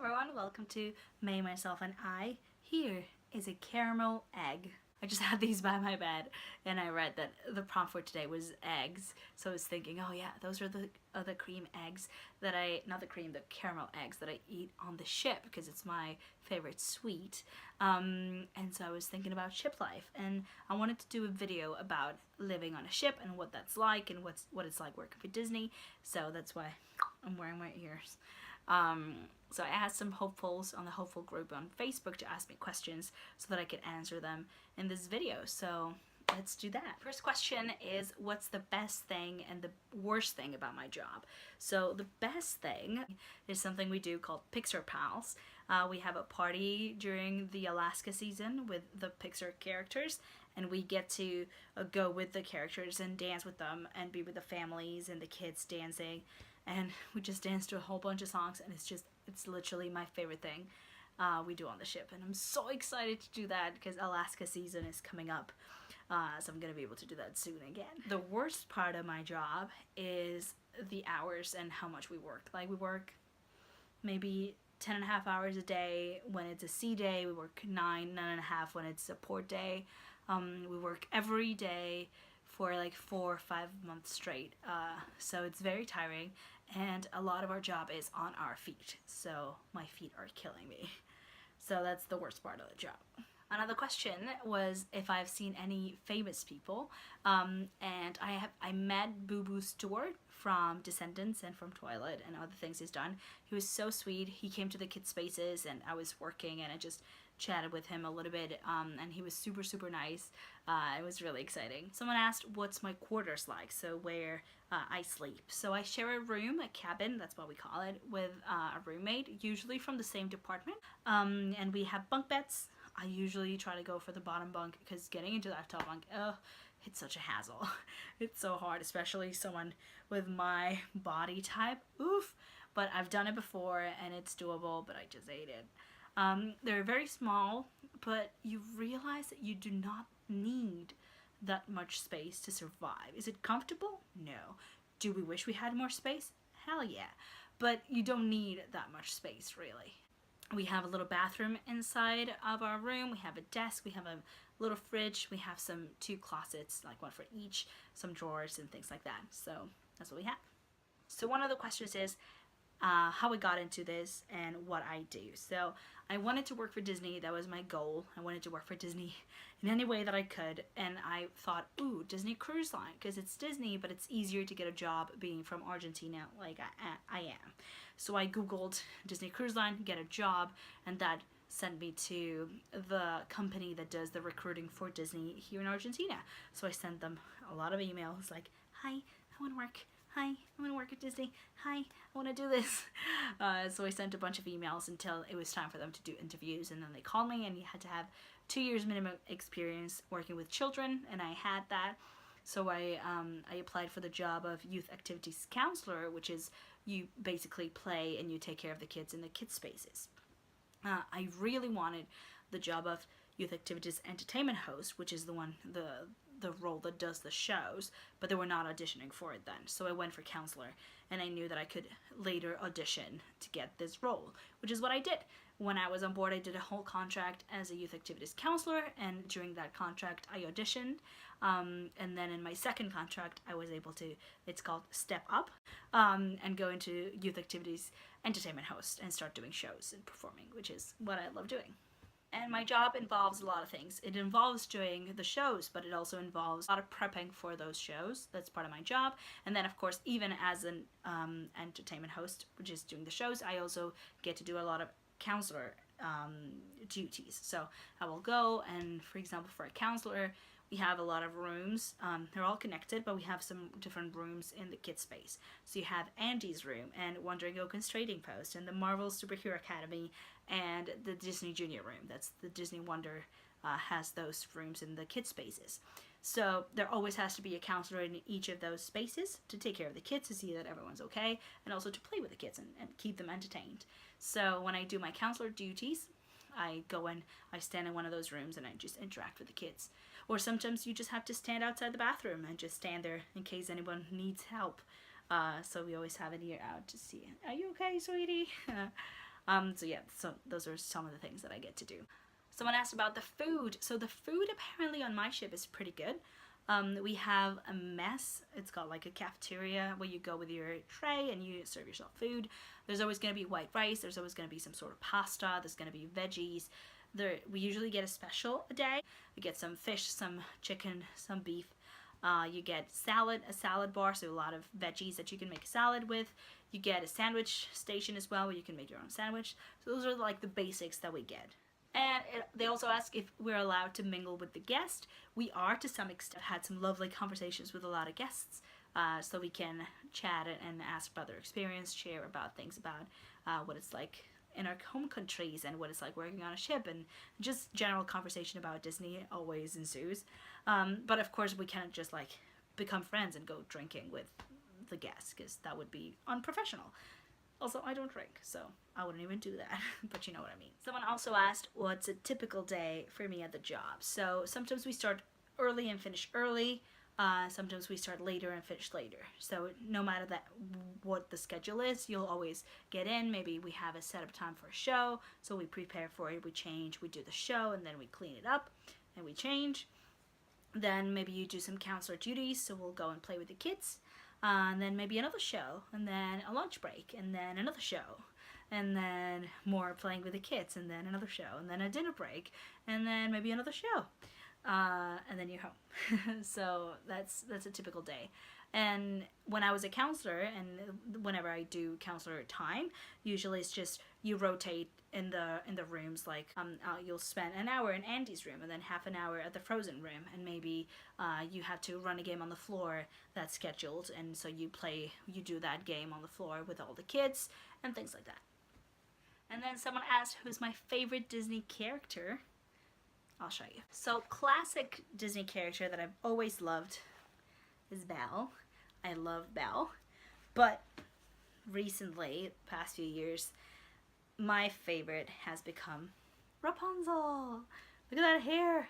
everyone, welcome to May, Myself and I. Here is a caramel egg. I just had these by my bed and I read that the prompt for today was eggs. So I was thinking, oh yeah, those are the cream eggs that not the cream, the caramel eggs that I eat on the ship because it's my favorite sweet. And so I was thinking about ship life and I wanted to do a video about living on a ship and what that's like and what it's like working for Disney. So that's why I'm wearing my ears. So I asked some hopefuls on the hopeful group on Facebook to ask me questions so that I could answer them in this video. So let's do that. First question is, what's the best thing and the worst thing about my job? So the best thing is something we do called Pixar Pals. We have a party during the Alaska season with the Pixar characters, and we get to go with the characters and dance with them and be with the families and the kids dancing. And we just dance to a whole bunch of songs, and it's literally my favorite thing we do on the ship. And I'm so excited to do that because Alaska season is coming up, so I'm gonna be able to do that soon again. The worst part of my job is the hours and how much we work. Like, we work maybe 10.5 hours a day when it's a sea day. We work 9.5 when it's a port day. We work every day for like 4 or 5 months straight, so it's very tiring, and a lot of our job is on our feet, so my feet are killing me. So that's the worst part of the job. Another question was if I've seen any famous people, and I met Boo Boo Stewart from Descendants and from Twilight and other things he's done. He was so sweet. He came to the kids spaces and I was working and I just chatted with him a little bit, and he was super nice. It was really exciting. Someone asked what's my quarters like, so where I sleep. So I share a room, a cabin, that's what we call it, with a roommate, usually from the same department, and we have bunk beds. I usually try to go for the bottom bunk because getting into that top bunk, it's such a hassle. It's so hard, especially someone with my body type. Oof. But I've done it before and it's doable, but I just hate it. They're very small, but you realize that you do not need that much space to survive. Is it comfortable? No. Do we wish we had more space? Hell yeah. But you don't need that much space, really. We have a little bathroom inside of our room. We have a desk. We have a little fridge. We have two closets, like one for each, some drawers and things like that. So that's what we have. So one of the questions is how I got into this and what I do. So I wanted to work for Disney. That was my goal. I wanted to work for Disney in any way that I could, and I thought, ooh, Disney Cruise Line, because it's Disney, but it's easier to get a job being from Argentina like I am. So I googled Disney Cruise Line, get a job, and that sent me to the company that does the recruiting for Disney here in Argentina. So I sent them a lot of emails like, hi, I want to work. Hi, I want to work at Disney. Hi, I want to do this. So I sent a bunch of emails until it was time for them to do interviews, and then they called me, and you had to have 2 years minimum experience working with children, and I had that. So I applied for the job of youth activities counselor, which is you basically play and you take care of the kids in the kids spaces. I really wanted the job of youth activities entertainment host, which is the role that does the shows, but they were not auditioning for it then. So I went for counselor, and I knew that I could later audition to get this role, which is what I did. When I was on board, I did a whole contract as a youth activities counselor, and during that contract I auditioned, and then in my second contract I was able to, it's called Step Up, and go into youth activities entertainment host and start doing shows and performing, which is what I love doing. And my job involves a lot of things. It involves doing the shows, but it also involves a lot of prepping for those shows. That's part of my job. And then, of course, even as an entertainment host, which is doing the shows, I also get to do a lot of counselor duties. So I will go and, for example, for a counselor, we have a lot of rooms. They're all connected, but we have some different rooms in the kids space. So you have Andy's room and Wandering Oaken's Trading Post and the Marvel Superhero Academy and the Disney Junior room. That's the Disney Wonder has those rooms in the kids spaces. So there always has to be a counselor in each of those spaces to take care of the kids, to see that everyone's okay, and also to play with the kids and keep them entertained. So when I do my counselor duties, I go in, I stand in one of those rooms and I just interact with the kids. Or sometimes you just have to stand outside the bathroom and just stand there in case anyone needs help. So we always have an ear out to see, are you okay, sweetie? So yeah, so those are some of the things that I get to do. Someone asked about the food. So the food apparently on my ship is pretty good. We have a mess. It's got like a cafeteria where you go with your tray and you serve yourself food. There's always going to be white rice. There's always going to be some sort of pasta. There's going to be veggies. We usually get a special a day. We get some fish, some chicken, some beef. You get a salad bar, so a lot of veggies that you can make a salad with. You get a sandwich station as well where you can make your own sandwich. So those are like the basics that we get. And they also ask if we're allowed to mingle with the guest. We are, to some extent. Had some lovely conversations with a lot of guests, so we can chat and ask about their experience, share about things about what it's like in our home countries and what it's like working on a ship, and just general conversation about Disney always ensues. But of course, we can't just like become friends and go drinking with the guests, because that would be unprofessional. Also, I don't drink, so I wouldn't even do that, but you know what I mean. Someone also asked what's a typical day for me at the job. So sometimes we start early and finish early. Sometimes we start later and finish later. So no matter what the schedule is, you'll always get in. Maybe we have a set up time for a show, so we prepare for it, we change, we do the show, and then we clean it up, and we change. Then maybe you do some counselor duties, so we'll go and play with the kids. And then maybe another show, and then a lunch break, and then another show, and then more playing with the kids, and then another show, and then a dinner break, and then maybe another show, and then you're home. So that's a typical day. And when I was a counselor, and whenever I do counselor time, usually it's just you rotate in the rooms. Like you'll spend an hour in Andy's room, and then half an hour at the Frozen room, and maybe you have to run a game on the floor that's scheduled, and so you do that game on the floor with all the kids and things like that. And then someone asked who's my favorite Disney character. I'll show you. So classic Disney character that I've always loved is Belle. I love Belle, but recently, past few years, my favorite has become Rapunzel. Look at that hair.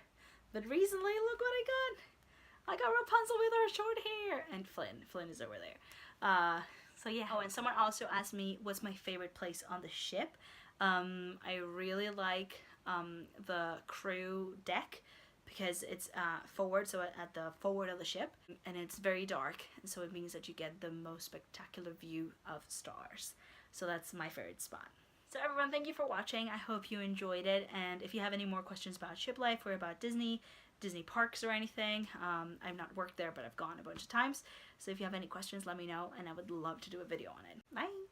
But recently, look what I got. I got Rapunzel with her short hair. And Flynn is over there. So yeah. Oh, and someone also asked me what's my favorite place on the ship. I really like the crew deck, because it's forward, so at the forward of the ship, and it's very dark, and so it means that you get the most spectacular view of stars. So that's my favorite spot. So everyone, thank you for watching. I hope you enjoyed it, and if you have any more questions about ship life or about Disney parks or anything, I've not worked there, but I've gone a bunch of times, so if you have any questions, let me know, and I would love to do a video on it. Bye!